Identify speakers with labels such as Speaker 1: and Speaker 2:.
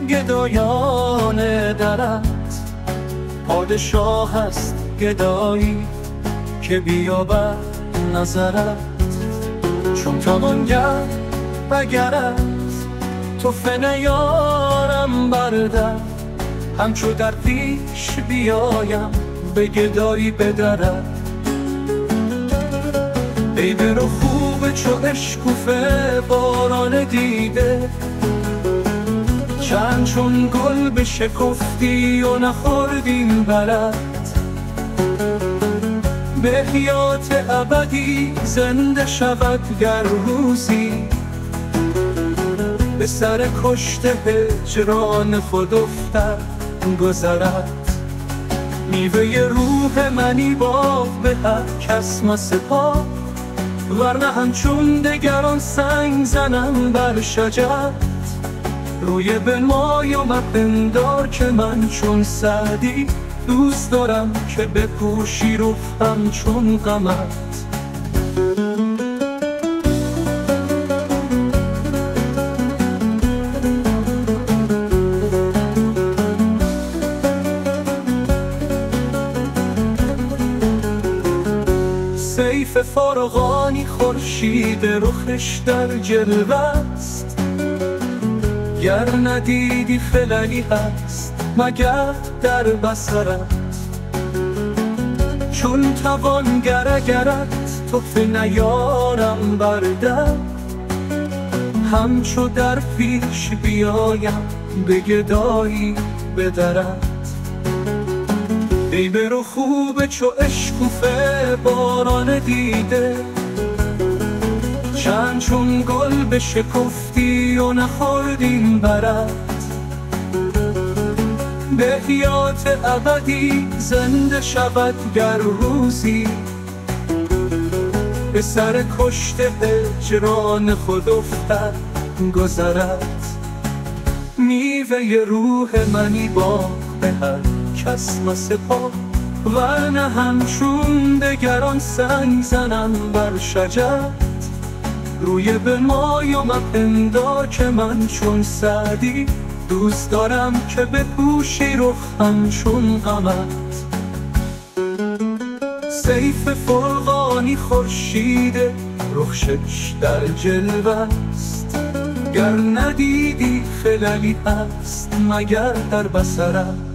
Speaker 1: گدایان درت، پادشاه است گدایی که بیابد نظرت. چون توانگر اگرت توفه نیارم بردم، همچو در پیش بیایم به گدایی بدرد. ای برو خوب چو اشکوفه باران دیده، چند چون گل بشکفتی و نخوردیم برد. به حیات ابدی زنده شود گر روزی، به سر کشته هجران خود افتد گذرد. میوه روح منی باغ به هر کس مسپار، ورنه همچون دگران سنگ زنم بر شجر. روی بنمای و مپندار که من چون سعدی، دوست دارم که بپوشی رخ همچون قمر. سیف فارغانی خورشید رخش در جلوه است، گر ندیدی خللی هست مگر در بصرت. چون توانگر اگرت توفه نیارم بردم، همچو در پیش بیایم به گدایی بدرد. ای برو خوب چو اشکوفه باران دیده، چند چون گل بشکفتی و نخوردیم برد. به حیات ابدی زنده شود گر روزی، به سر کشته هجران خود افتد گذرد. میوه روح منی باغ به هر کس مسپار، ورنه همچون دگران سنگ زنم بر شجر. روی بنمای و مپندار که من چون سعدی، دوست دارم که بپوشی رخ همچون قمر. سیف فرقانی خورشید رخشش در جلوه است، گر ندیدی خللی هست مگر در بصرت.